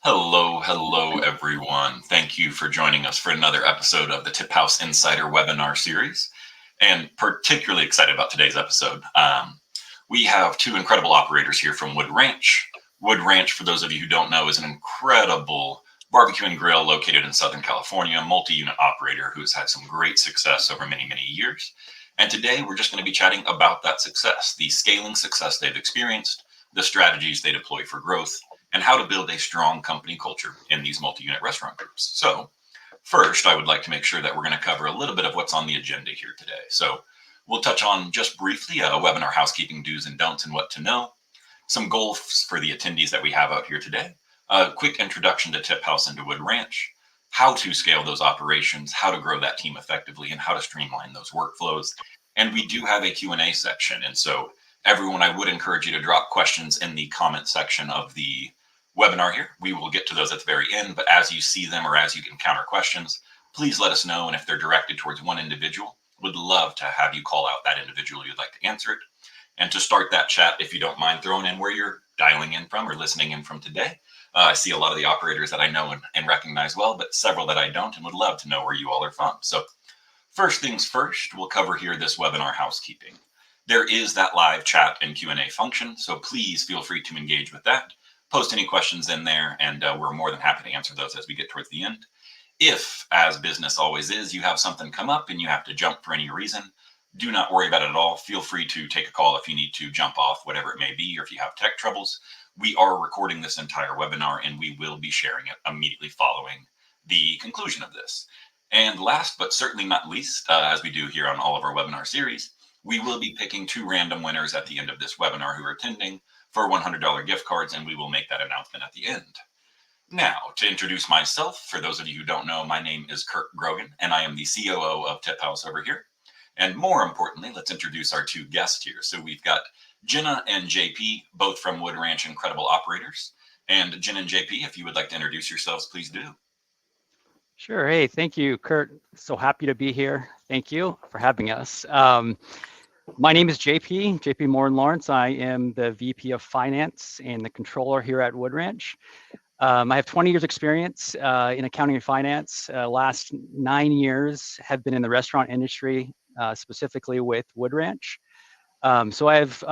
Hello, everyone. Thank you for joining us for another episode of the Tip House Insider webinar series, and particularly excited about today's episode. We have two incredible operators here from Wood Ranch. Wood Ranch, for those of you who don't know, is an incredible barbecue and grill located in Southern California, a multi-unit operator who has had some great success over many, many years. And today we're just going to be chatting about that success, the scaling success they've experienced, the strategies they deploy for growth, and how to build a strong company culture in these multi-unit restaurant groups. So first, I would like to make sure that we're going to cover a little bit of what's on the agenda here today. So we'll touch on just briefly webinar housekeeping do's and don'ts and what to know, some goals for the attendees that we have out here today, a quick introduction to Tip House and to Wood Ranch, how to scale those operations, how to grow that team effectively, and how to streamline those workflows. And we do have a Q&A section. And so everyone, I would encourage you to drop questions in the comment section of the webinar here. We will get to those at the very end, but as you see them or as you encounter questions, please let us know. And if they're directed towards one individual, would love to have you call out that individual you'd like to answer it. And to start that chat, if you don't mind throwing in where you're dialing in from or listening in from today. I see a lot of the operators that I know and recognize well, but several that I don't and would love to know where you all are from. So first things first, we'll cover here this webinar housekeeping. There is that live chat and Q&A function, so please feel free to engage with that. Post any questions in there, and we're more than happy to answer those as we get towards the end. If, as business always is, you have something come up and you have to jump for any reason, do not worry about it at all. Feel free to take a call if you need to jump off, whatever it may be, or if you have tech troubles. We are recording this entire webinar, and we will be sharing it immediately following the conclusion of this. And last, but certainly not least, as we do here on all of our webinar series, we will be picking two random winners at the end of this webinar who are attending for $100 gift cards, and we will make that announcement at the end. Now, to introduce myself, for those of you who don't know, my name is Kurt Grogan, and I am the COO of Tip House over here. And more importantly, let's introduce our two guests here. So we've got Jenna and JP, both from Wood Ranch, incredible operators. And Jenna and JP, if you would like to introduce yourselves, please do. Sure. Hey, thank you, Kurt. So happy to be here. Thank you for having us. My name is JP Mouren-Laurens. I am the VP of Finance and the controller here at Wood Ranch. I have 20 years experience in accounting and finance. Last 9 years have been in the restaurant industry, specifically with Wood Ranch. So I have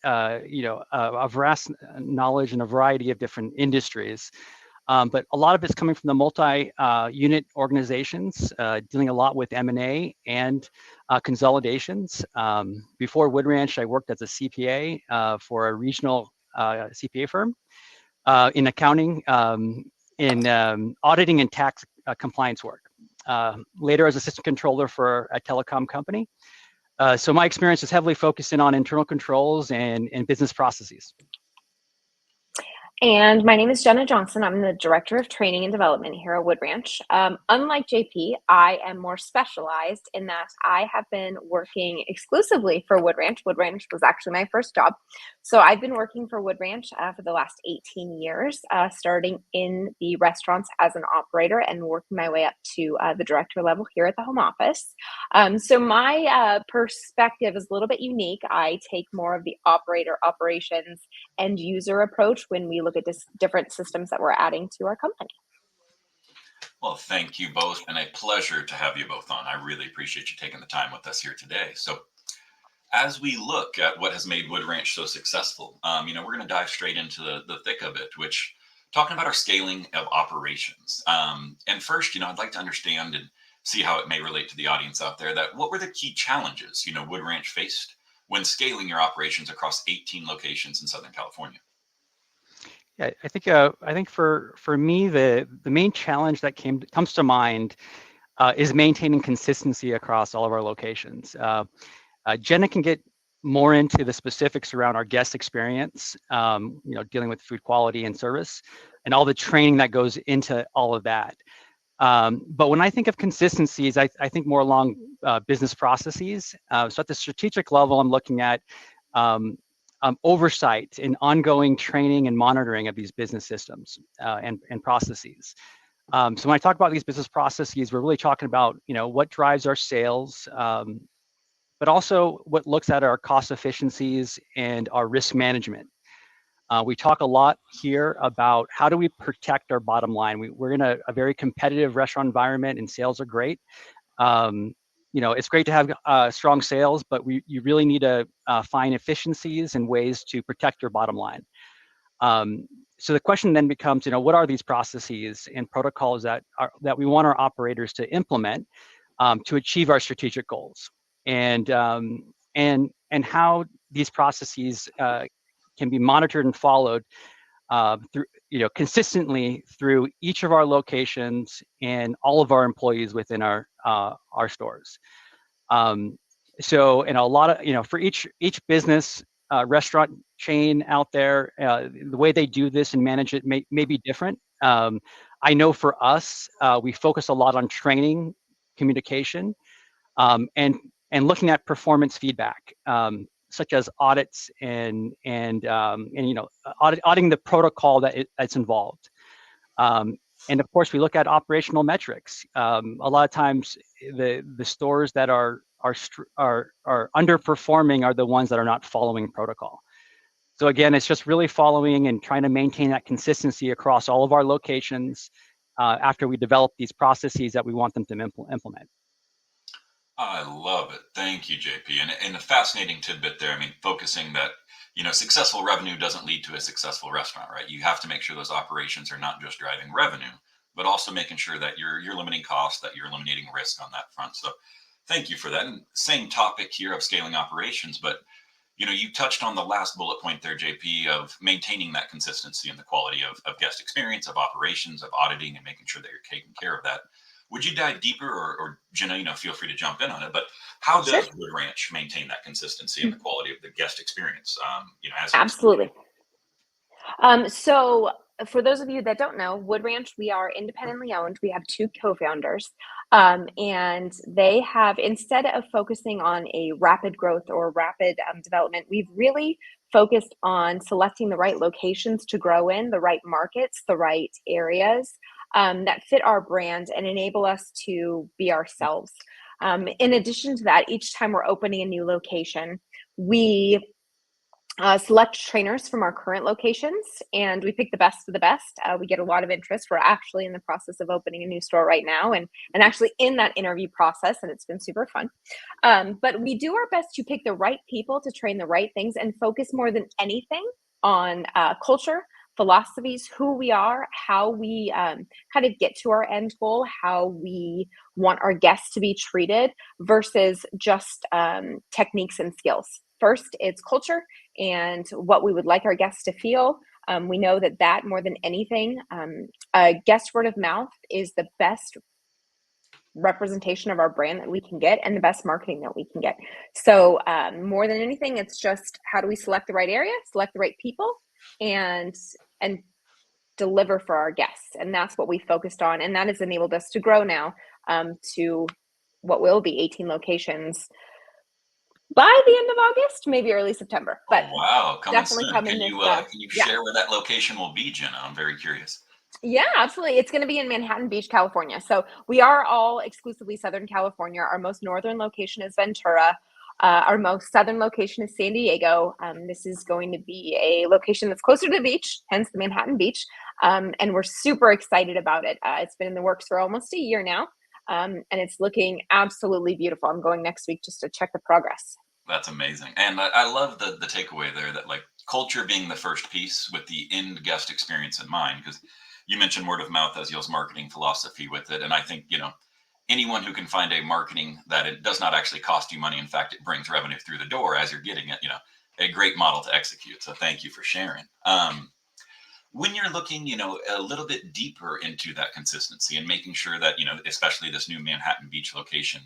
a vast knowledge in a variety of different industries. But a lot of it's coming from the multi-unit organizations, dealing a lot with M&A and consolidations. Before Wood Ranch, I worked as a CPA for a regional CPA firm in accounting, in auditing and tax compliance work. Later as assistant controller for a telecom company. So my experience is heavily focusing on internal controls and business processes. And my name is Jenna Johnson. I'm the Director of Training and Development here at Wood Ranch. Unlike JP, I am more specialized in that I have been working exclusively for Wood Ranch. Wood Ranch was actually my first job. So I've been working for Wood Ranch for the last 18 years, starting in the restaurants as an operator and working my way up to the director level here at the home office. So my perspective is a little bit unique. I take more of the operator operations end user approach when we look at different systems that we're adding to our company. Well, thank you both, and a pleasure to have you both on. I really appreciate you taking the time with us here today. So as we look at what has made Wood Ranch so successful, we're going to dive straight into the thick of it, which talking about our scaling of operations. And first, I'd like to understand and see how it may relate to the audience out there, that what were the key challenges, Wood Ranch faced when scaling your operations across 18 locations in Southern California? Yeah, I think for me, the main challenge that comes to mind is maintaining consistency across all of our locations. Jenna can get more into the specifics around our guest experience, dealing with food quality and service, and all the training that goes into all of that. But when I think of consistencies, I think more along business processes. So at the strategic level, I'm looking at oversight and ongoing training and monitoring of these business systems and processes. So when I talk about these business processes, we're really talking about what drives our sales, but also what looks at our cost efficiencies and our risk management. We talk a lot here about how do we protect our bottom line. We're in a very competitive restaurant environment, and sales are great. It's great to have strong sales, but you really need to find efficiencies and ways to protect your bottom line. So the question then becomes, what are these processes and protocols that we want our operators to implement to achieve our strategic goals, and how these processes can be monitored and followed through, consistently through each of our locations and all of our employees within our stores. So, a lot of, for each business, restaurant chain out there, the way they do this and manage it may be different. I know for us, we focus a lot on training, communication, and looking at performance feedback, such as audits and auditing the protocol that's involved. And of course, we look at operational metrics. A lot of times, the stores that are underperforming are the ones that are not following protocol. So again, it's just really following and trying to maintain that consistency across all of our locations after we develop these processes that we want them to implement. I love it. Thank you, JP. And a fascinating tidbit there. I mean, focusing that, successful revenue doesn't lead to a successful restaurant, right? You have to make sure those operations are not just driving revenue, but also making sure that you're limiting costs, that you're eliminating risk on that front. So thank you for that. And same topic here of scaling operations, but you touched on the last bullet point there, JP, of maintaining that consistency and the quality of guest experience, of operations, of auditing, and making sure that you're taking care of that. Would you dive deeper, or Jenna, feel free to jump in on it, but how does Wood Ranch maintain that consistency and the quality of the guest experience? Absolutely. So for those of you that don't know, Wood Ranch, we are independently owned. We have 2 co-founders, and they have, instead of focusing on a rapid growth or rapid development, we've really focused on selecting the right locations to grow in, the right markets, the right areas that fit our brand and enable us to be ourselves. In addition to that, each time we're opening a new location, we select trainers from our current locations, and we pick the best of the best. We get a lot of interest. We're actually in the process of opening a new store right now, and actually in that interview process, and it's been super fun. But we do our best to pick the right people to train the right things and focus more than anything on culture, philosophies, who we are, how we kind of get to our end goal, how we want our guests to be treated versus just techniques and skills. First, it's culture and what we would like our guests to feel. We know that more than anything, guest word of mouth is the best representation of our brand that we can get and the best marketing that we can get. So more than anything, it's just how do we select the right area, select the right people, and deliver for our guests. And that's what we focused on. And that has enabled us to grow now to what will be 18 locations by the end of August, maybe early September. But wow, definitely coming. Can you share where that location will be, Jenna? I'm very curious. Yeah, absolutely. It's going to be in Manhattan Beach, California. So we are all exclusively Southern California. Our most northern location is Ventura. Our most southern location is San Diego. This is going to be a location that's closer to the beach, hence the Manhattan Beach. And we're super excited about it. It's been in the works for almost a year now. And it's looking absolutely beautiful. I'm going next week just to check the progress. That's amazing. And I love the takeaway there that, like, culture being the first piece with the end guest experience in mind, because you mentioned word of mouth as y'all's marketing philosophy with it. And I think, anyone who can find a marketing that it does not actually cost you money, in fact, it brings revenue through the door as you're getting it, a great model to execute. So thank you for sharing. When you're looking, a little bit deeper into that consistency and making sure that, especially this new Manhattan Beach location,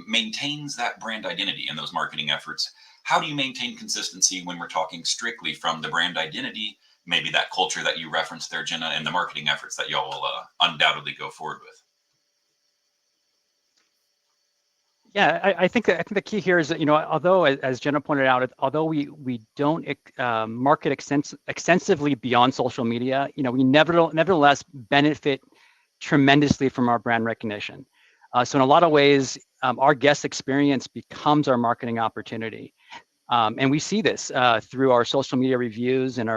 maintains that brand identity in those marketing efforts, how do you maintain consistency when we're talking strictly from the brand identity, maybe that culture that you referenced there, Jenna, and the marketing efforts that y'all will undoubtedly go forward with? Yeah, I think the key here is that, although, as Jenna pointed out, although we don't market extensively beyond social media, we nevertheless benefit tremendously from our brand recognition. So in a lot of ways, our guest experience becomes our marketing opportunity. And we see this through our social media reviews and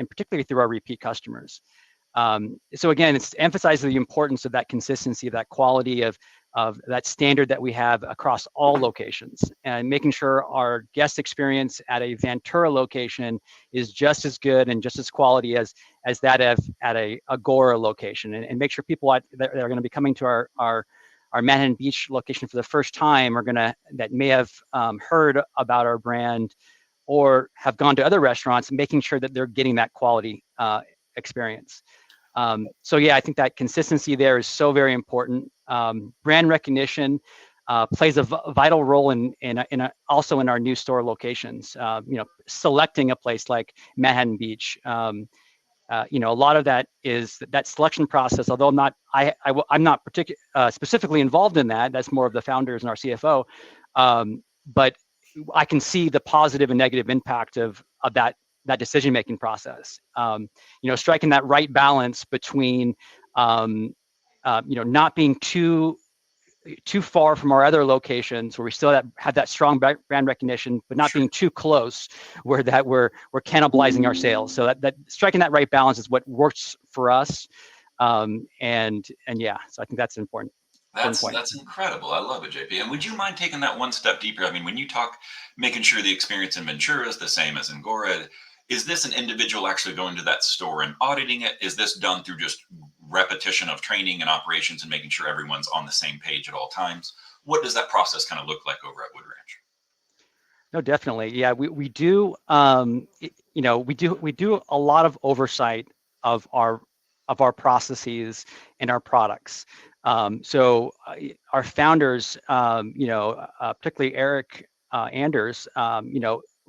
particularly through our repeat customers. So again, it's emphasizing the importance of that consistency, of that quality of that standard that we have across all locations, and making sure our guest experience at a Ventura location is just as good and just as quality as that of at a Agora location, and make sure people that are going to be coming to our Manhattan Beach location for the first time that may have heard about our brand or have gone to other restaurants, making sure that they're getting that quality experience. So yeah, I think that consistency there is so very important. Brand recognition plays a vital role also in our new store locations. Selecting a place like Manhattan Beach. A lot of that is that selection process. Although I'm not specifically involved in that. That's more of the founders and our CFO. But I can see the positive and negative impact of that decision-making process. Striking that right balance between, not being too far from our other locations where we still have that strong brand recognition, but not being too close where we're cannibalizing our sales. So that striking that right balance is what works for us. And yeah, so I think that's important. That's incredible. I love it, JP. And would you mind taking that one step deeper? I mean, when you talk making sure the experience in Ventura is the same as in Gora, is this an individual actually going to that store and auditing it? Is this done through just repetition of training and operations and making sure everyone's on the same page at all times? What does that process kind of look like over at Wood Ranch? No, definitely. Yeah, we do. We do a lot of oversight of our processes and our products. So our founders, particularly Eric Anders,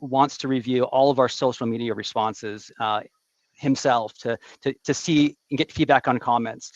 wants to review all of our social media responses himself to see and get feedback on comments.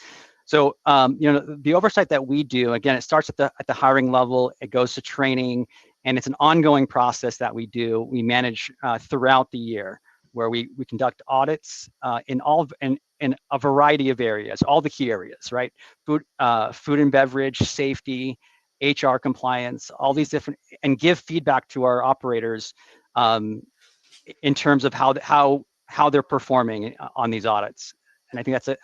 So the oversight that we do, again, it starts at the hiring level, it goes to training, and it's an ongoing process that we do. We manage throughout the year, where we conduct audits in a variety of areas, all the key areas, right? Food and beverage, safety, HR compliance, all these different, and give feedback to our operators in terms of how they're performing on these audits. And I think so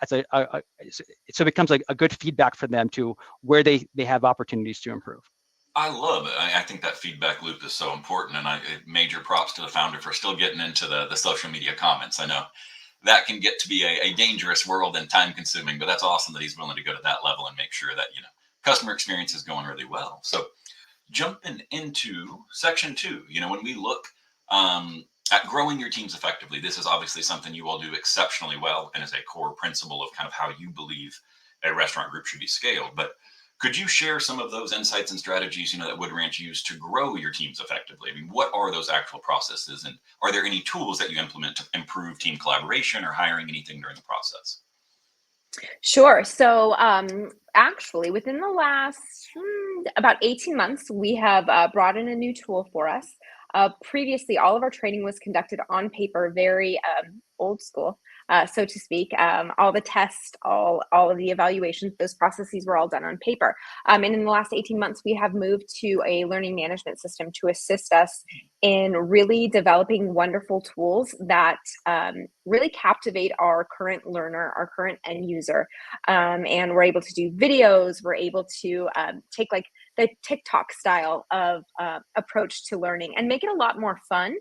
it becomes like a good feedback for them to where they have opportunities to improve. I love it. I think that feedback loop is so important, and major props to the founder for still getting into the social media comments. I know that can get to be a dangerous world and time consuming, but that's awesome that he's willing to go to that level and make sure that customer experience is going really well. So jumping into section 2, when we look at growing your teams effectively, this is obviously something you all do exceptionally well and is a core principle of kind of how you believe a restaurant group should be scaled. But could you share some of those insights and strategies, that Wood Ranch used to grow your teams effectively? I mean, what are those actual processes, and are there any tools that you implement to improve team collaboration or hiring, anything during the process? Sure. So actually, within the last about 18 months, we have brought in a new tool for us. Previously, all of our training was conducted on paper, very old school, so to speak. All the tests, all of the evaluations, those processes were all done on paper. And in the last 18 months, we have moved to a learning management system to assist us in really developing wonderful tools that really captivate our current learner, our current end user. And we're able to do videos. We're able to take like the TikTok style of approach to learning and make it a lot more fun.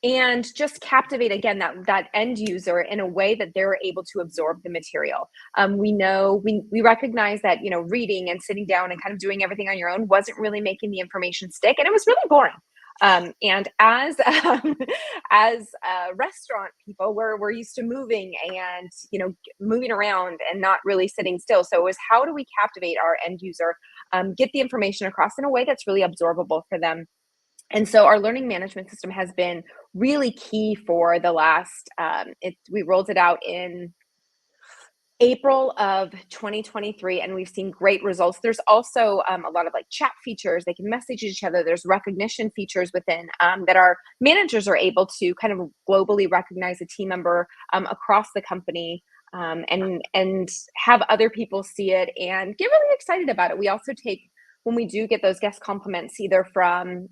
And just captivate again that end user in a way that they're able to absorb the material. We recognize that reading and sitting down and kind of doing everything on your own wasn't really making the information stick, and it was really boring. And as restaurant people, we're used to moving and moving around and not really sitting still. So it was, how do we captivate our end user, get the information across in a way that's really absorbable for them? And so our learning management system has been really key for the last, we rolled it out in April of 2023, and we've seen great results. There's also a lot of like chat features. They can message each other. There's recognition features within that our managers are able to kind of globally recognize a team member across the company, and have other people see it and get really excited about it. We also take, when we do get those guest compliments, either from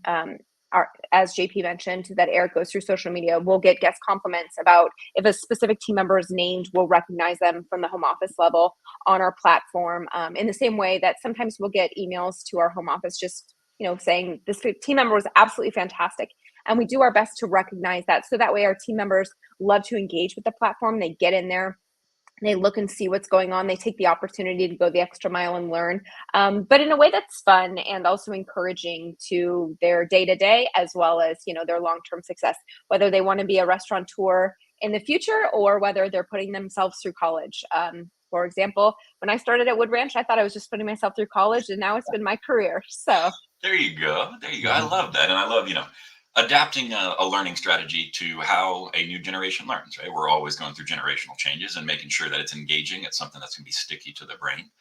as JP mentioned, that Eric goes through social media. We'll get guest compliments about if a specific team member is named, we'll recognize them from the home office level on our platform. In the same way that sometimes we'll get emails to our home office just, saying this team member was absolutely fantastic. And we do our best to recognize that. So that way our team members love to engage with the platform. They get in there, they look and see what's going on. They take the opportunity to go the extra mile and learn, but in a way that's fun and also encouraging to their day-to-day, as well as, their long-term success, whether they want to be a restaurateur in the future or whether they're putting themselves through college. For example, when I started at Wood Ranch, I thought I was just putting myself through college, and now it's been my career. So there you go. I love that. And I love, adapting a learning strategy to how a new generation learns, right? We're always going through generational changes and making sure that it's engaging. It's something that's going to be sticky to the brain.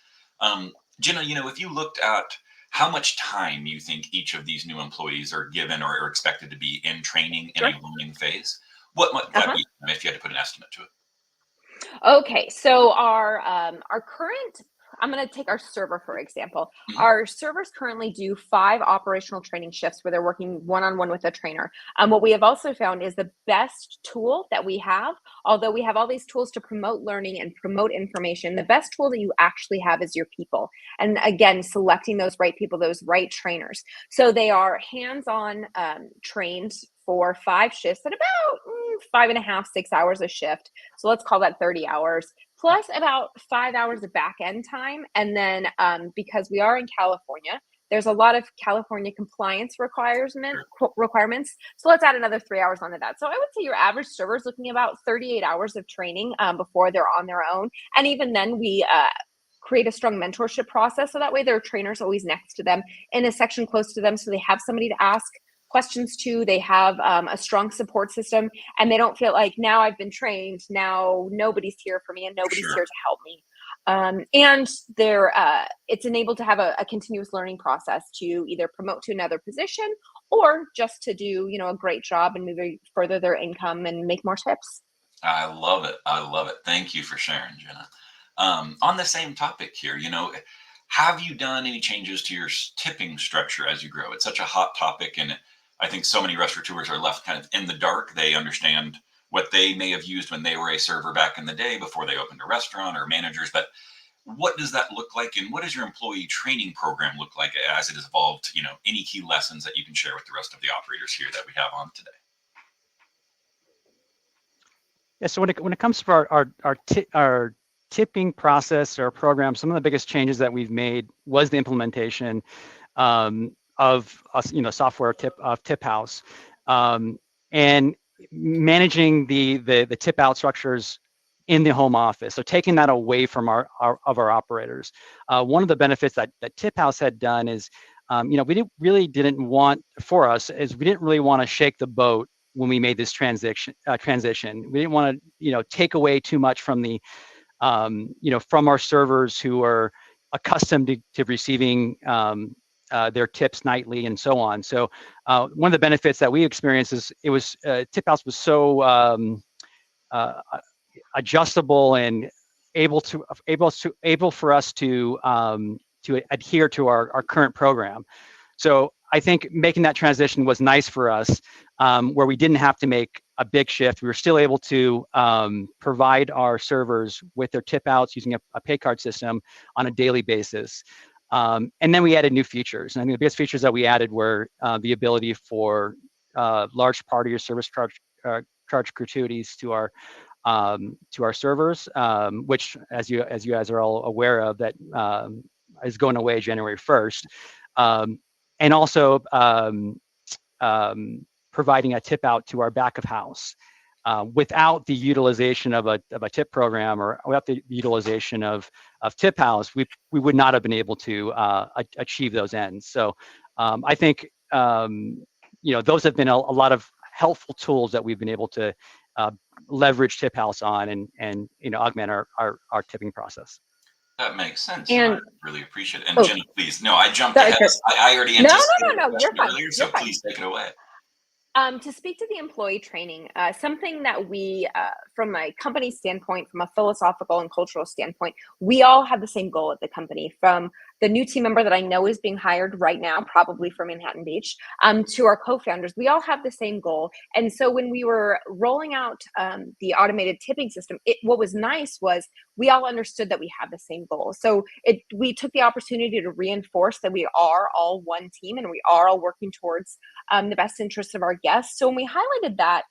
Jenna, if you looked at how much time you think each of these new employees are given or are expected to be in training in a learning phase, what might that be if you had to put an estimate to it? Okay, so our current, I'm going to take our server, for example. Our servers currently do 5 operational training shifts where they're working one-on-one with a trainer. What we have also found is the best tool that we have, although we have all these tools to promote learning and promote information, the best tool that you actually have is your people. And again, selecting those right people, those right trainers. So they are hands-on trained for 5 shifts at about 5.5, 6 hours a shift. So let's call that 30 hours, plus about 5 hours of back end time. And then because we are in California, there's a lot of California compliance requirements. So let's add another 3 hours onto that. So I would say your average server is looking about 38 hours of training before they're on their own. And even then we create a strong mentorship process. So that way their trainer's always next to them in a section close to them. So they have somebody to ask questions to, they have a strong support system, and they don't feel like now I've been trained, now nobody's here for me and nobody's here to help me. And they're it's enabled to have a continuous learning process to either promote to another position or just to do a great job and maybe further their income and make more tips. I love it. Thank you for sharing, Jenna. On the same topic here, have you done any changes to your tipping structure as you grow? It's such a hot topic, and I think so many restaurateurs are left kind of in the dark. They understand what they may have used when they were a server back in the day before they opened a restaurant, or managers, but what does that look like, and what does your employee training program look like as it has evolved? Any key lessons that you can share with the rest of the operators here that we have on today? Yeah, so when it comes to our tipping process or program, some of the biggest changes that we've made was the implementation of software Tip House, and managing the tip out structures in the home office. So taking that away from our operators. One of the benefits that Tip House had done is, we didn't really want to shake the boat when we made this transition. We didn't want to take away too much from the from our servers who are accustomed to receiving their tips nightly and so on. So one of the benefits that we experienced is Tip House was so adjustable and able for us to adhere to our current program. So I think making that transition was nice for us, where we didn't have to make a big shift. We were still able to provide our servers with their tip outs using a pay card system on a daily basis. And then we added new features. And I think the biggest features that we added were the ability for large part of your service charge gratuities to our servers, which, as you guys are all aware of, that is going away January 1st. And also providing a tip out to our back of house. Without the utilization of a tip program, or without the utilization of Tip House, we would not have been able to achieve those ends. So I think those have been a lot of helpful tools that we've been able to leverage Tip House on and augment our tipping process. That makes sense. And I really appreciate it. And Jenna, please, no, I jumped ahead. I already anticipated the question earlier, so please take it away. To speak to the employee training, something that we, from a company standpoint, from a philosophical and cultural standpoint, we all have the same goal at the company. From the new team member that I know is being hired right now, probably from Manhattan Beach, to our co-founders, we all have the same goal. And so when we were rolling out the automated tipping system, what was nice was we all understood that we have the same goal. So we took the opportunity to reinforce that we are all one team and we are all working towards the best interests of our guests. So when we highlighted that,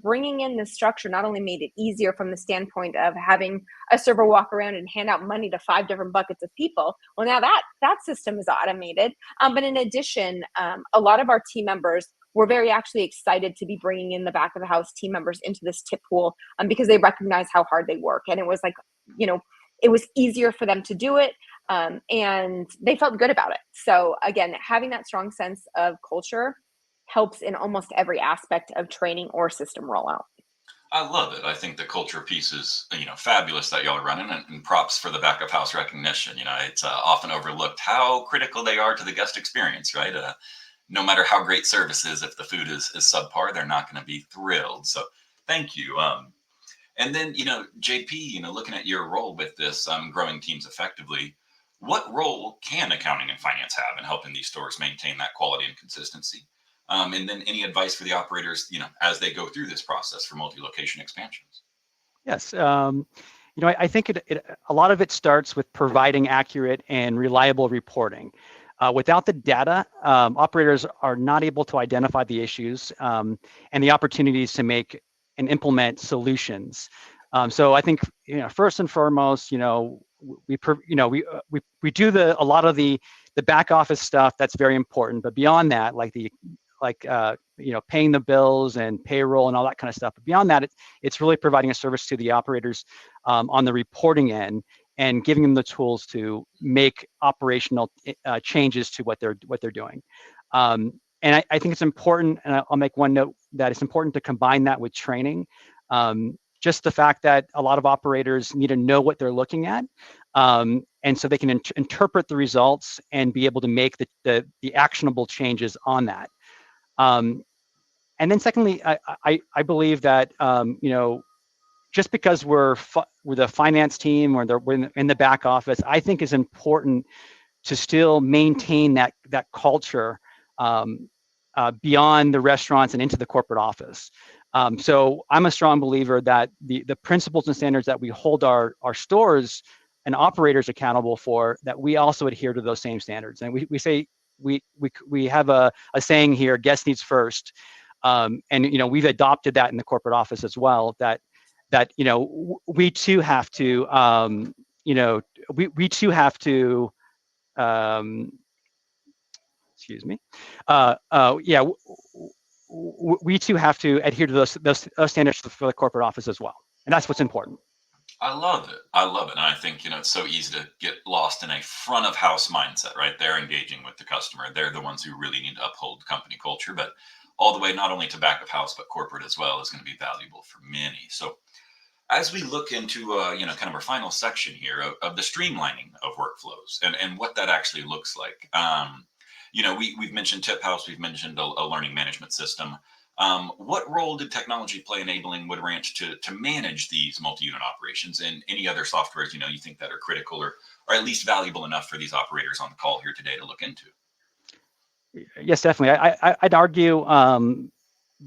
bringing in this structure not only made it easier from the standpoint of having a server walk around and hand out money to 5 different buckets of people. Well, now that system is automated. But in addition, a lot of our team members were very actually excited to be bringing in the back of the house team members into this tip pool because they recognize how hard they work. And it was like, it was easier for them to do it. And they felt good about it. So again, having that strong sense of culture helps in almost every aspect of training or system rollout. I love it. I think the culture piece is, fabulous that y'all are running, and props for the back of house recognition. It's often overlooked how critical they are to the guest experience, right? No matter how great service is, if the food is subpar, they're not going to be thrilled. So thank you. And then, JP, looking at your role with this, growing teams effectively, what role can accounting and finance have in helping these stores maintain that quality and consistency? And then any advice for the operators, as they go through this process for multi-location expansions? Yes. I think a lot of it starts with providing accurate and reliable reporting. Without the data, operators are not able to identify the issues and the opportunities to make and implement solutions. So I think, first and foremost, we do a lot of the back office stuff that's very important, but beyond that, paying the bills and payroll and all that kind of stuff. But beyond that, it's really providing a service to the operators on the reporting end and giving them the tools to make operational changes to what they're doing. And I think it's important, and I'll make one note that it's important to combine that with training. Just the fact that a lot of operators need to know what they're looking at, and so they can interpret the results and be able to make the actionable changes on that. And then secondly, I believe that just because we're the finance team or we're in the back office, I think is important to still maintain that culture beyond the restaurants and into the corporate office. So I'm a strong believer that the principles and standards that we hold our stores and operators accountable for, that we also adhere to those same standards. And we say we have a saying here: guest needs first. And we've adopted that in the corporate office as well. That we too have to excuse me. We too have to adhere to those standards for the corporate office as well, and that's what's important. I love it. And I think, it's so easy to get lost in a front of house mindset, right? They're engaging with the customer. They're the ones who really need to uphold company culture, but all the way, not only to back of house, but corporate as well, is going to be valuable for many. So as we look into, kind of our final section here of the streamlining of workflows and what that actually looks like. We've mentioned Tip House, we've mentioned a learning management system. What role did technology play enabling Wood Ranch to manage these multi-unit operations, and any other softwares you think that are critical or at least valuable enough for these operators on the call here today to look into? Yes, definitely. I'd argue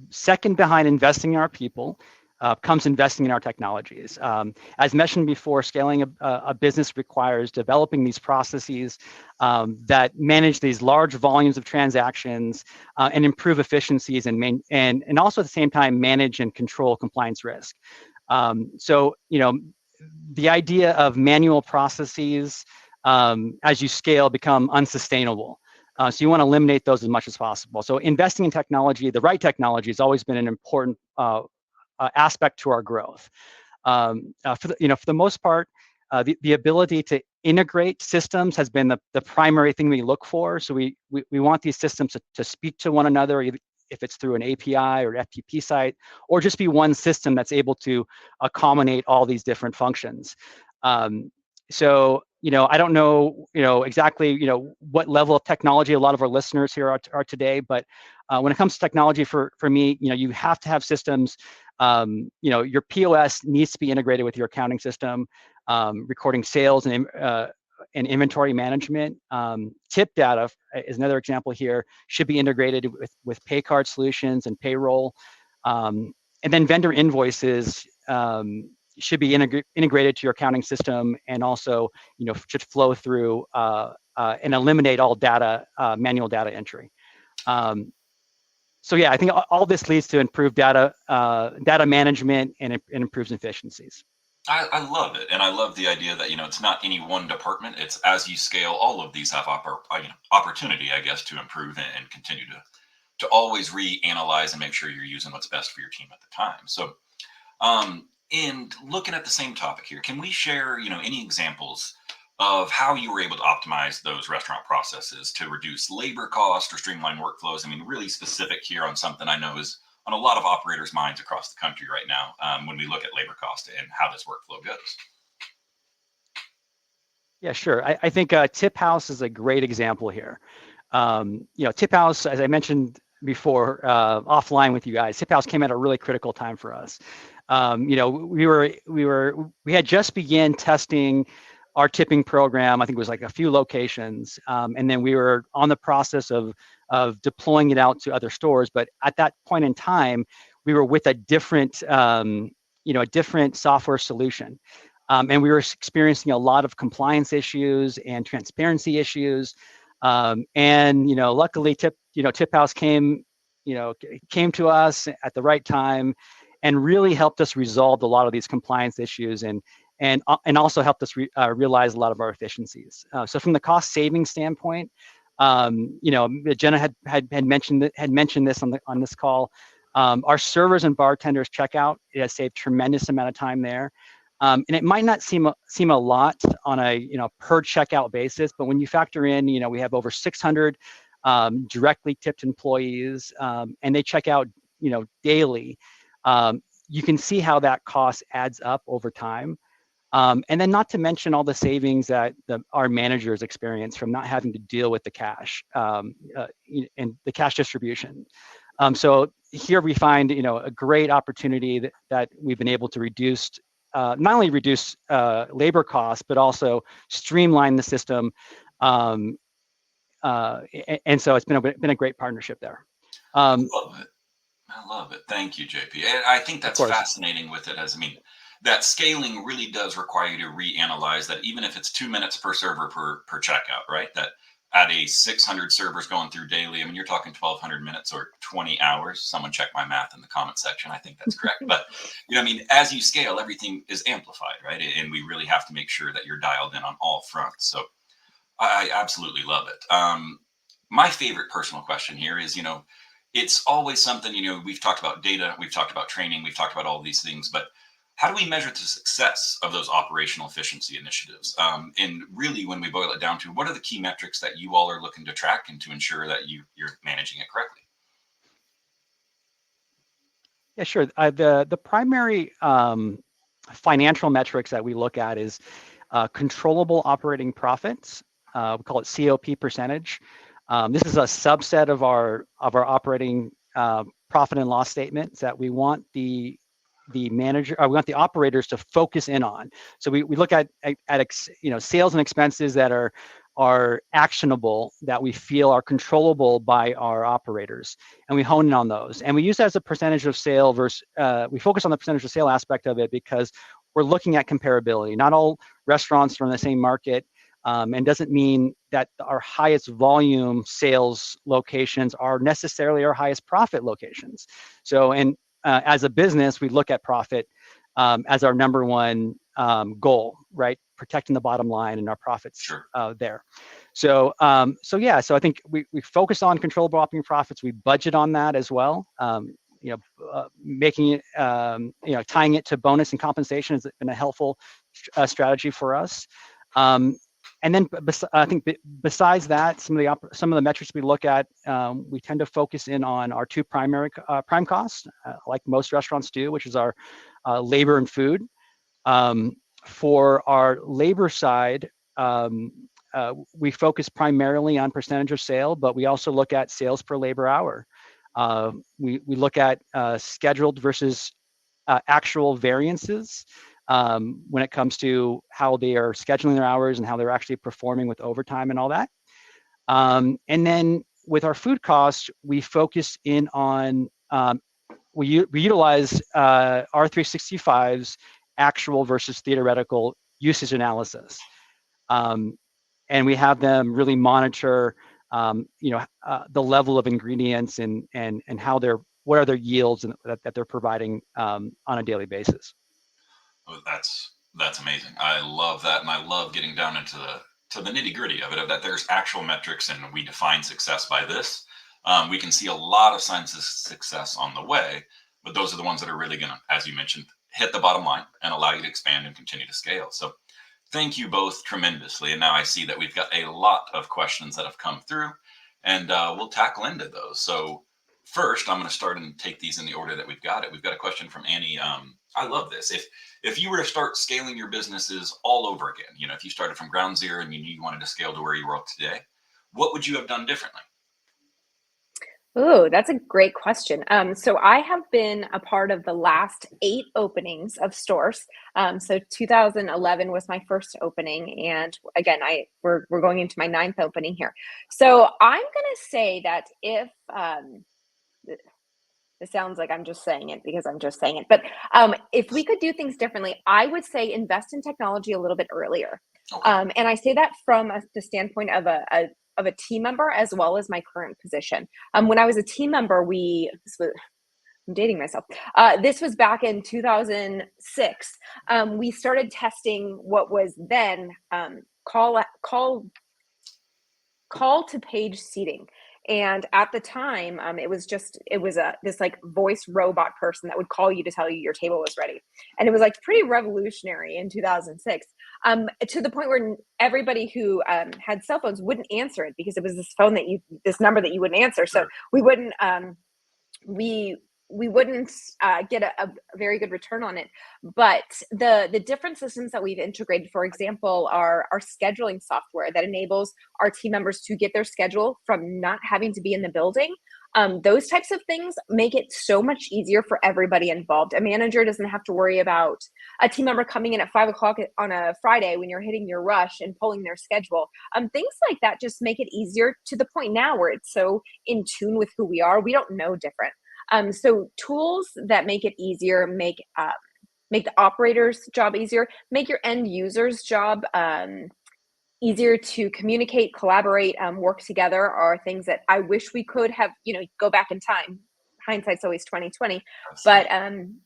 second behind investing in our people comes investing in our technologies. As mentioned before, scaling a business requires developing these processes that manage these large volumes of transactions and improve efficiencies and also at the same time manage and control compliance risk. So the idea of manual processes as you scale become unsustainable. So you want to eliminate those as much as possible. So investing in technology, the right technology, has always been an important aspect to our growth. For the most part, the ability to integrate systems has been the primary thing we look for. So we want these systems to speak to one another, if it's through an API or FTP site, or just be one system that's able to accommodate all these different functions. So I don't know, exactly, what level of technology a lot of our listeners here are today, but when it comes to technology, for me, you have to have systems. Your POS needs to be integrated with your accounting system, recording sales and inventory management. Tip data is another example here, should be integrated with pay card solutions and payroll. And then vendor invoices should be integrated to your accounting system, and also, should flow through and eliminate all manual data entry. So yeah, I think all this leads to improved data management, and it improves efficiencies. I love it, and I love the idea that it's not any one department. It's as you scale, all of these have opportunity, I guess, to improve and continue to always reanalyze and make sure you're using what's best for your team at the time. So, and looking at the same topic here, can we share any examples of how you were able to optimize those restaurant processes to reduce labor cost or streamline workflows? I mean, really specific here on something I know is on a lot of operators' minds across the country right now, when we look at labor cost and how this workflow goes. Yeah, sure. I think Tip House is a great example here. Tip House, as I mentioned before, offline with you guys, Tip House came at a really critical time for us. We had just began testing our tipping program. I think it was like a few locations, and then we were on the process of deploying it out to other stores. But at that point in time, we were with a different software solution, and we were experiencing a lot of compliance issues and transparency issues. And luckily, Tip House came to us at the right time, and really helped us resolve a lot of these compliance issues, and also helped us realize a lot of our efficiencies. So from the cost saving standpoint, Jenna had mentioned this on this call. Our servers and bartenders checkout, it has saved tremendous amount of time there. And it might not seem a lot on a per checkout basis, but when you factor in, we have over 600 directly tipped employees, and they check out daily. You can see how that cost adds up over time. And then not to mention all the savings that our managers experience from not having to deal with the cash and the cash distribution. So here we find a great opportunity that we've been able to reduce, not only reduce labor costs, but also streamline the system. And so it's been a great partnership there. I love it. Thank you, JP. And I think that's fascinating with it, that scaling really does require you to reanalyze that, even if it's 2 minutes per server per checkout, right? That at a 600 servers going through daily, you're talking 1,200 minutes or 20 hours. Someone check my math in the comment section. I think that's correct. But, as you scale, everything is amplified, right? And we really have to make sure that you're dialed in on all fronts. So I absolutely love it. My favorite personal question here is, it's always something, we've talked about data, we've talked about training, we've talked about all these things, but how do we measure the success of those operational efficiency initiatives? And really, when we boil it down to, what are the key metrics that you all are looking to track and to ensure that you're managing it correctly? Yeah, sure. The primary financial metrics that we look at is controllable operating profits. We call it COP percentage. This is a subset of our operating profit and loss statements that we want the operators to focus in on. So we look at sales and expenses that are actionable, that we feel are controllable by our operators, and we hone in on those. And we use that as a percentage of sale versus we focus on the percentage of sale aspect of it because we're looking at comparability. Not all restaurants are in the same market. And doesn't mean that our highest volume sales locations are necessarily our highest profit locations. So, as a business, we look at profit as our number one goal, right? Protecting the bottom line and our profits there. So I think we focus on controllable operating profits. We budget on that as well. Making it, tying it to bonus and compensation has been a helpful strategy for us. And then I think besides that, some of the metrics we look at, we tend to focus in on our two primary prime costs, like most restaurants do, which is our labor and food. For our labor side, we focus primarily on percentage of sale, but we also look at sales per labor hour. We look at scheduled versus actual variances when it comes to how they are scheduling their hours and how they're actually performing with overtime and all that. And then with our food costs, we focus in on, we utilize R365's actual versus theoretical usage analysis. And we have them really monitor, the level of ingredients and how what are their yields and that they're providing on a daily basis. Oh, that's amazing. I love that, and I love getting down into the nitty gritty of it. Of that, there's actual metrics, and we define success by this. We can see a lot of signs of success on the way, but those are the ones that are really going to, as you mentioned, hit the bottom line and allow you to expand and continue to scale. So thank you both tremendously. And now I see that we've got a lot of questions that have come through, and we'll tackle into those. So first, I'm going to start and take these in the order that we've got it. We've got a question from Annie. I love this. If you were to start scaling your businesses all over again, if you started from ground zero and you knew you wanted to scale to where you are today, what would you have done differently? Oh, that's a great question. So I have been a part of the last 8 openings of stores. So 2011 was my first opening, and again, we're going into my 9th opening here. So I'm gonna say that if it sounds like I'm just saying it because I'm just saying it, but if we could do things differently, I would say invest in technology a little bit earlier. Okay. And I say that from the standpoint of a team member as well as my current position. When I was a team member, I'm dating myself. This was back in 2006. We started testing what was then call to page seating. And at the time, it was this like voice robot person that would call you to tell you your table was ready. And it was like pretty revolutionary in 2006, to the point where everybody who had cell phones wouldn't answer it because it was this number that you wouldn't answer. So we wouldn't, we wouldn't get a very good return on it. But the different systems that we've integrated, for example, are our scheduling software that enables our team members to get their schedule from not having to be in the building. Those types of things make it so much easier for everybody involved. A manager doesn't have to worry about a team member coming in at 5 o'clock on a Friday when you're hitting your rush and pulling their schedule. Things like that just make it easier, to the point now where it's so in tune with who we are. We don't know different. So tools that make it easier, make the operator's job easier, make your end user's job easier to communicate, collaborate, work together, are things that I wish we could have, go back in time. Hindsight's always 20/20, but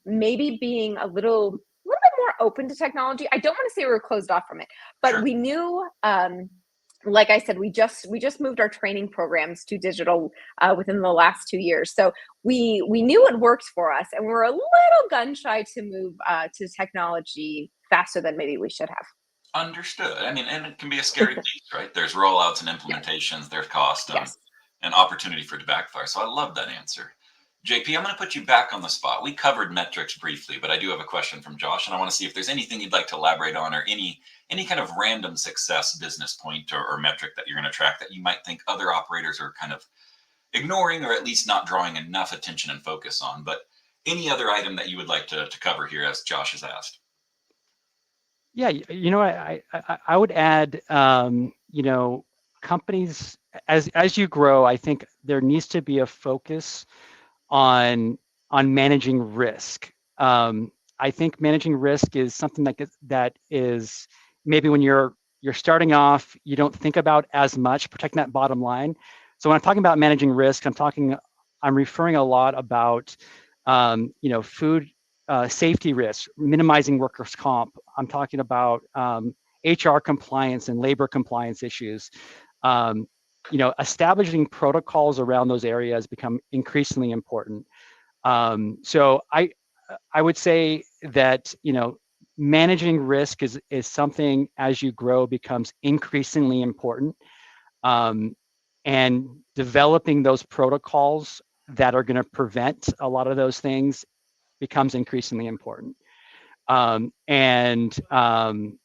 maybe being a little bit more open to technology. I don't want to say we were closed off from it, but Sure. we knew, like I said, we just moved our training programs to digital within the last 2 years. So we knew it worked for us, and we were a little gun shy to move to technology faster than maybe we should have. Understood. I mean, and it can be a scary beast, right? There's rollouts and implementations, there's cost, Yes. and opportunity for it to backfire. So I love that answer. JP, I'm going to put you back on the spot. We covered metrics briefly, but I do have a question from Josh, and I want to see if there's anything you'd like to elaborate on, or any kind of random success business point or metric that you're going to track that you might think other operators are kind of ignoring, or at least not drawing enough attention and focus on. But any other item that you would like to cover here, as Josh has asked? Yeah, I would add, companies, as you grow, I think there needs to be a focus on managing risk. I think managing risk is something that is maybe when you're starting off, you don't think about as much, protecting that bottom line. So when I'm talking about managing risk, I'm referring a lot about food safety risks, minimizing workers' comp. I'm talking about HR compliance and labor compliance issues. Establishing protocols around those areas become increasingly important. So I would say that managing risk is something, as you grow, becomes increasingly important, and developing those protocols that are going to prevent a lot of those things becomes increasingly important. And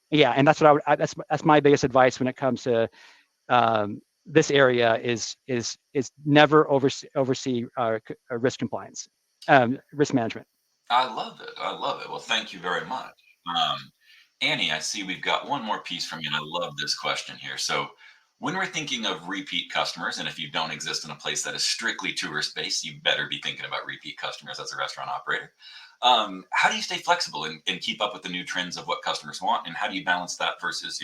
Yeah, and that's what that's my biggest advice when it comes to this area is never oversee risk compliance, risk management. I love it. I love it. Well, thank you very much. Annie, I see we've got one more piece from you, and I love this question here. So, when we're thinking of repeat customers, and if you don't exist in a place that is strictly tourist based, you better be thinking about repeat customers as a restaurant operator. How do you stay flexible and keep up with the new trends of what customers want, and how do you balance that versus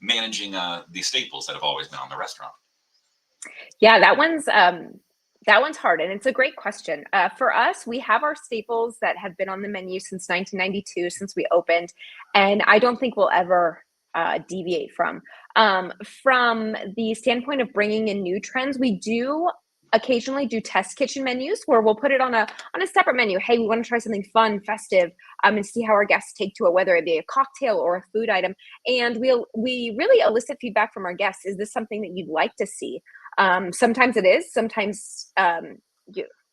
managing the staples that have always been on the restaurant? Yeah, that one's hard, and it's a great question. For us, we have our staples that have been on the menu since 1992, since we opened, and I don't think we'll ever deviate from. From the standpoint of bringing in new trends, we do occasionally do test kitchen menus where we'll put it on a separate menu. Hey, we want to try something fun, festive, and see how our guests take to it, whether it be a cocktail or a food item. And we really elicit feedback from our guests. Is this something that you'd like to see? Sometimes it is. Sometimes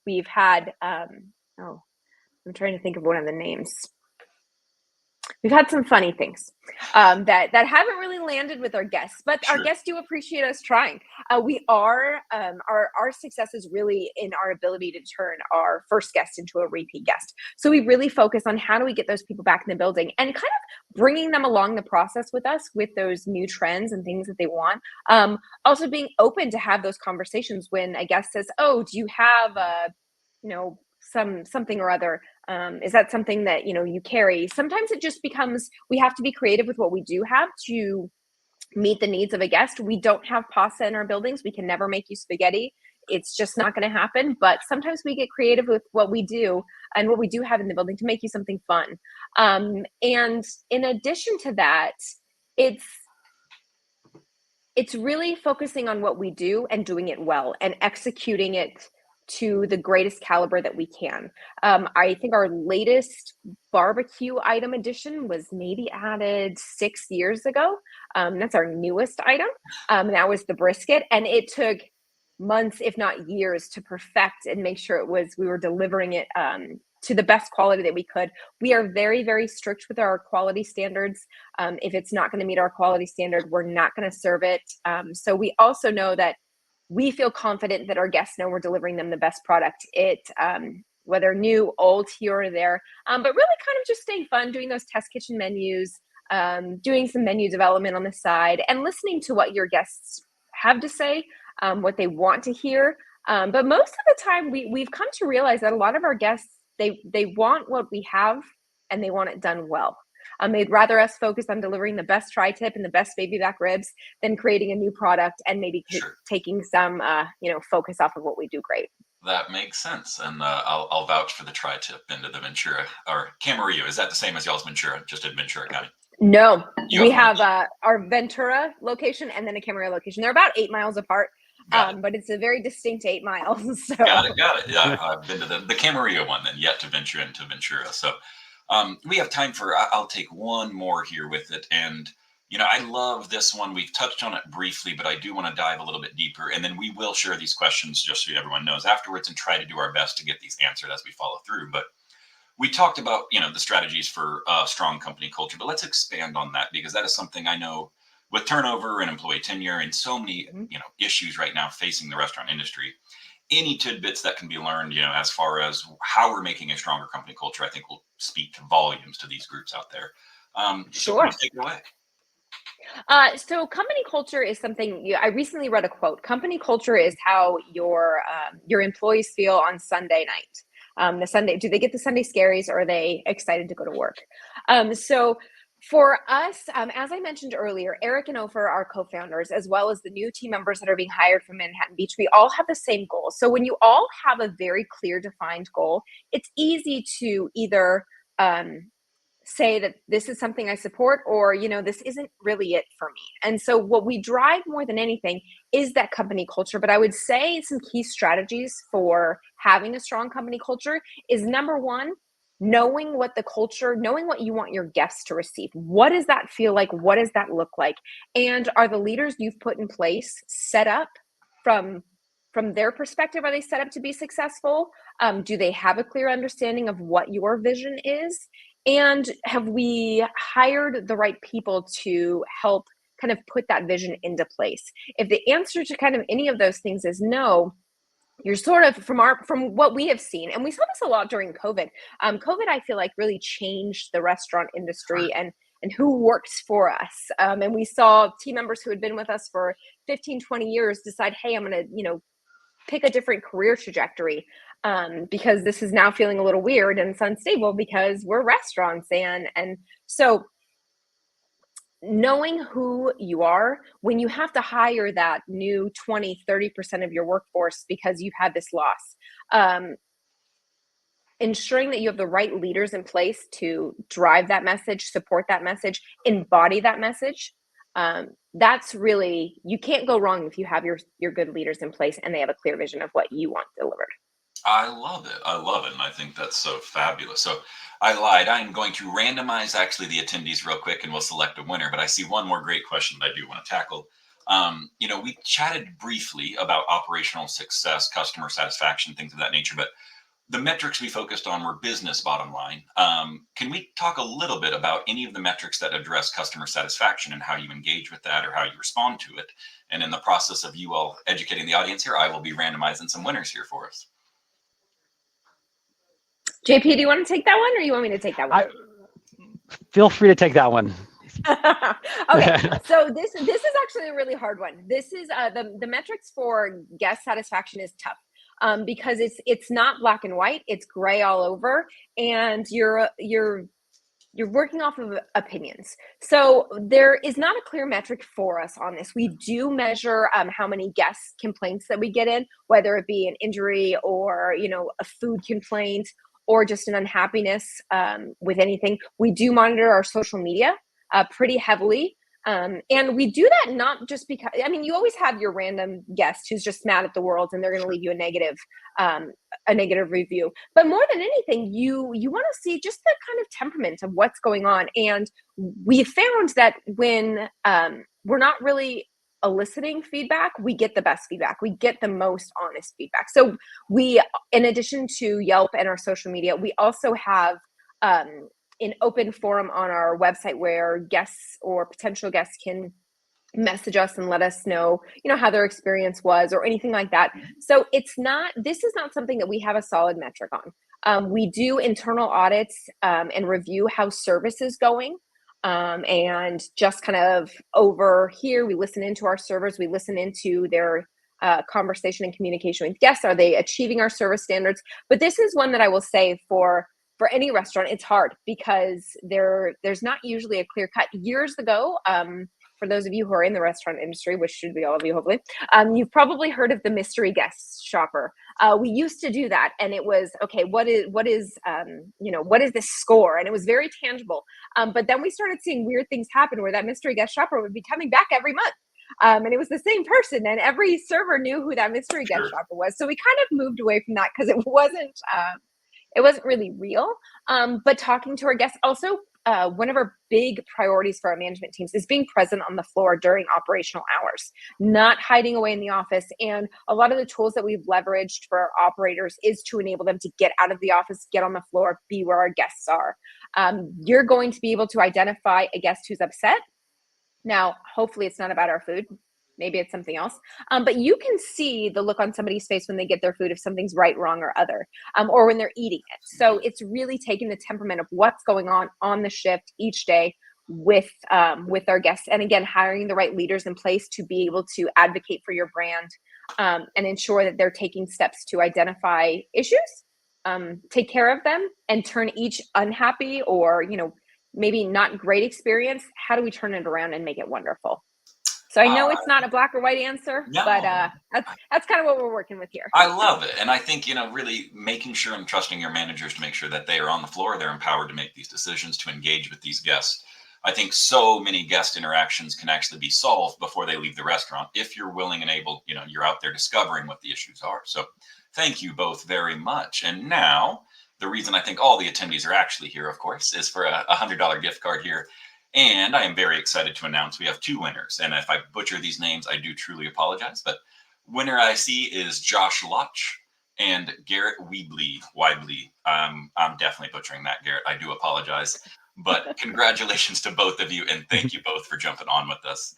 we've had. Oh, I'm trying to think of one of the names. We've had some funny things that haven't really landed with our guests, but Sure. Our guests do appreciate us trying. We are our success is really in our ability to turn our first guest into a repeat guest. So we really focus on how do we get those people back in the building and kind of bringing them along the process with us with those new trends and things that they want. Also being open to have those conversations when a guest says, "Oh, do you have something or other? Is that something that you carry?" Sometimes it just becomes we have to be creative with what we do have to meet the needs of a guest. We don't have pasta in our buildings. We can never make you spaghetti. It's just not going to happen. But sometimes we get creative with what we do and what we do have in the building to make you something fun. And in addition to that, it's really focusing on what we do and doing it well and executing it to the greatest caliber that we can. I think our latest barbecue item addition was maybe added 6 years ago. That's our newest item. That was the brisket, and it took months, if not years, to perfect and make sure we were delivering it to the best quality that we could. We are very, very strict with our quality standards. If it's not going to meet our quality standard, we're not going to serve it. So we also know that we feel confident that our guests know we're delivering them the best product. Whether new, old, here or there, but really kind of just staying fun, doing those test kitchen menus, doing some menu development on the side, and listening to what your guests have to say, what they want to hear. But most of the time, we've come to realize that a lot of our guests, they want what we have and they want it done well. They'd rather us focus on delivering the best tri-tip and the best baby back ribs than creating a new product and maybe taking some, focus off of what we do great. That makes sense, and I'll vouch for the tri-tip into the Ventura or Camarillo. Is that the same as y'all's Ventura, just in Ventura County? No, we have our Ventura location and then a Camarillo location. They're about 8 miles apart. But it's a very distinct 8 miles. So. Got it. Yeah, I've been to the Camarillo one, then yet to venture into Ventura. So we have time for, I'll take one more here with it. And, I love this one. We've touched on it briefly, but I do want to dive a little bit deeper. And then we will share these questions just so everyone knows afterwards and try to do our best to get these answered as we follow through. But we talked about, the strategies for strong company culture, but let's expand on that because that is something I know with turnover and employee tenure and so many, issues right now facing the restaurant industry. Any tidbits that can be learned, as far as how we're making a stronger company culture, I think will speak to volumes to these groups out there. Sure. So take it away. So company culture is something I recently read a quote. Company culture is how your employees feel on Sunday night. Do they get the Sunday scaries or are they excited to go to work? So for us, as I mentioned earlier, Eric and Ofer are co-founders, as well as the new team members that are being hired from Manhattan Beach. We all have the same goal. So when you all have a very clear, defined goal, it's easy to either say that this is something I support or, this isn't really it for me. And so what we drive more than anything is that company culture. But I would say some key strategies for having a strong company culture is number one, knowing what you want your guests to receive. What does that feel like? What does that look like? And are the leaders you've put in place set up from their perspective? Are they set up to be successful? Do they have a clear understanding of what your vision is? And have we hired the right people to help kind of put that vision into place? If the answer to kind of any of those things is no, you're sort of from what we have seen, and we saw this a lot during COVID. COVID, I feel like, really changed the restaurant industry and who works for us. And we saw team members who had been with us for 15, 20 years decide, hey, I'm going to, pick a different career trajectory, because this is now feeling a little weird and it's unstable because we're restaurants. And so knowing who you are when you have to hire that new 20-30% of your workforce because you've had this loss, ensuring that you have the right leaders in place to drive that message, support that message, embody that message. That's really, you can't go wrong if you have your good leaders in place and they have a clear vision of what you want delivered. I love it. I love it. And I think that's so fabulous. So I lied. I'm going to randomize actually the attendees real quick and we'll select a winner. But I see one more great question that I do want to tackle. We chatted briefly about operational success, customer satisfaction, things of that nature. But the metrics we focused on were business bottom line. Can we talk a little bit about any of the metrics that address customer satisfaction and how you engage with that or how you respond to it? And in the process of you all educating the audience here, I will be randomizing some winners here for us. JP, do you want to take that one or you want me to take that one? Feel free to take that one. Okay, so this is actually a really hard one. This is the metrics for guest satisfaction is tough, because it's not black and white, it's gray all over, and you're working off of opinions. So there is not a clear metric for us on this. We do measure how many guest complaints that we get in, whether it be an injury or a food complaint or just an unhappiness with anything. We do monitor our social media pretty heavily. And we do that not just because, you always have your random guest who's just mad at the world and they're going to leave you a negative review. But more than anything, you want to see just the kind of temperament of what's going on. And we found that when we're not really eliciting feedback, we get the best feedback. We get the most honest feedback. So we, in addition to Yelp and our social media, we also have an open forum on our website where guests or potential guests can message us and let us know, how their experience was or anything like that. So this is not something that we have a solid metric on. We do internal audits and review how service is going. And just kind of over here, we listen into our servers, we listen into their conversation and communication with guests. Are they achieving our service standards? But this is one that I will say for any restaurant, it's hard because there's not usually a clear cut. Years ago, for those of you who are in the restaurant industry, which should be all of you, hopefully, you've probably heard of the mystery guest shopper. We used to do that, and it was, okay, what is this score? And it was very tangible. But then we started seeing weird things happen where that mystery guest shopper would be coming back every month. And it was the same person, and every server knew who that mystery guest shopper was. So we kind of moved away from that because it wasn't really real. But talking to our guests, also one of our big priorities for our management teams is being present on the floor during operational hours, not hiding away in the office. And a lot of the tools that we've leveraged for our operators is to enable them to get out of the office, get on the floor, be where our guests are. You're going to be able to identify a guest who's upset. Now, hopefully it's not about our food. Maybe it's something else. But you can see the look on somebody's face when they get their food if something's right, wrong, or other, or when they're eating it. So it's really taking the temperament of what's going on the shift each day with our guests. And again, hiring the right leaders in place to be able to advocate for your brand and ensure that they're taking steps to identify issues, take care of them, and turn each unhappy or, maybe not great experience. How do we turn it around and make it wonderful? So I know it's not a black or white answer, no, but that's kind of what we're working with here. I love it. And I think, really making sure and trusting your managers to make sure that they are on the floor, they're empowered to make these decisions, to engage with these guests. I think so many guest interactions can actually be solved before they leave the restaurant if you're willing and able, you're out there discovering what the issues are. So thank you both very much. And now the reason I think all the attendees are actually here, of course, is for a $100 gift card here. And I am very excited to announce we have two winners. And if I butcher these names, I do truly apologize. But winner I see is Josh Lutch and Garrett Weidley. I'm definitely butchering that, Garrett. I do apologize. But congratulations to both of you, and thank you both for jumping on with us.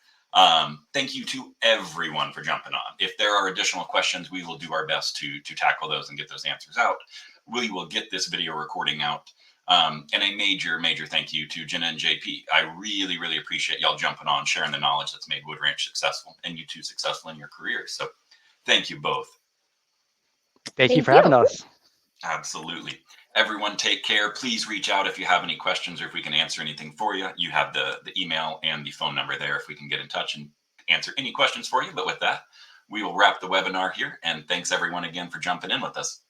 Thank you to everyone for jumping on. If there are additional questions, we will do our best to tackle those and get those answers out. We will get this video recording out. And a major thank you to Jenna and JP. I really appreciate y'all jumping on, sharing the knowledge that's made Wood Ranch successful, and you two successful in your careers. So thank you both. Thank you for having us. Absolutely. Everyone take care. Please reach out if you have any questions or if we can answer anything for you. You have the email and the phone number there if we can get in touch and answer any questions for you. But with that, we will wrap the webinar here. And thanks everyone again for jumping in with us.